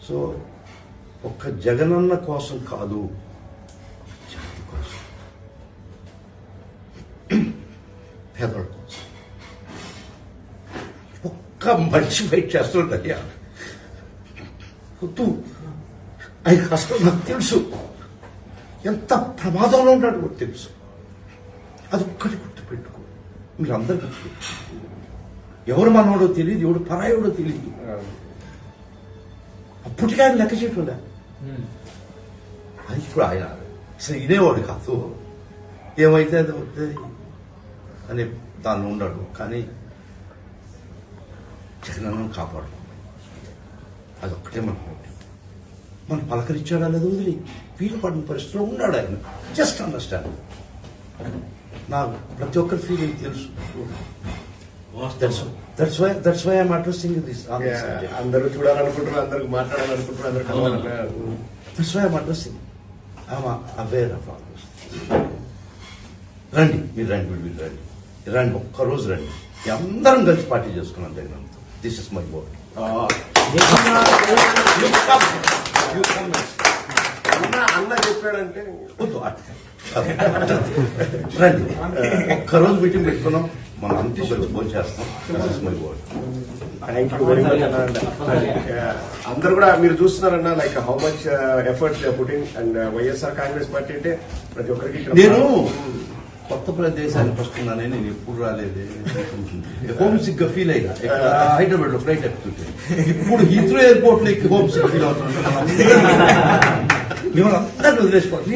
So ఒక్క జగనన్న కోసం కాదు, జాతి కోసం, పేదల కోసం ఒక్క మనిషి ఫైట్ చేస్తుంటయ్యా. వద్దు, ఆయన కష్టం నాకు తెలుసు, ఎంత ప్రమాదంలో ఉంటాడు కూడా తెలుసు. అది ఒక్కటి గుర్తుపెట్టుకో, మీరు అందరు గుర్తుపెట్టుకో. ఎవరు మనోడో తెలియదు, ఎవడు పరాయోడో తెలియదు. అప్పటికే ఆయన లెక్క చేయకుండా అది ఇప్పుడు ఆయన అసలు ఇదేవాడు కాదు, ఏమైతే అది అవుతుంది అని దాన్ని ఉన్నాడు. కానీ జగనన్నను కాపాడు, అదొక్కటే మనం పలకరించాడా లేదా వదిలి వీలు పడిన పరిస్థితిలో ఉన్నాడు ఆయన. Just understand. నాకు ప్రతి ఒక్కరి ఫీలింగ్ తెలుసు. That's why I'm addressing this. అందరూ చూడాలనుకుంటున్నారు, అందరికి మాట్లాడాలనుకుంటున్నారు, అందరు కలవాలనుకుంటున్నారు. That's why I'm addressing. I'm aware of all this. రండి, మీరు రండి, మీరు రండి, రండి, ఒక్కరోజు రండి, అందరం కలిసి పార్టీ చేసుకున్నాం జగన్తో. This is my board. అన్న చెప్పాడంటే రండి, ఒక్కరోజు మీటింగ్ పెట్టుకున్నాం, మనం అంతా కలిసి భోజనం చేస్తాం. థ్యాంక్ యూ వెరీ మచ్ అన్న. అందరు కూడా మీరు చూస్తున్నారన్న, like how much efforts putting. And YSR Congress party అంటే ప్రతి ఒక్కరికి. నేను కొత్త ప్రదేశానికి వస్తున్నానే, నేను ఎప్పుడు రాలేదు. హోమ్ సిక్ గా ఫీల్ అయినా హైదరాబాద్ లో ఫ్లైట్ ఎక్కుతుంటే, ఇప్పుడు హీత్రో ఎయిర్పోర్ట్ లో హోమ్ సిక్ ఫీల్ అవుతున్నాను. మిమ్మల్ని అందరినీ వదిలేసుకోవాలి.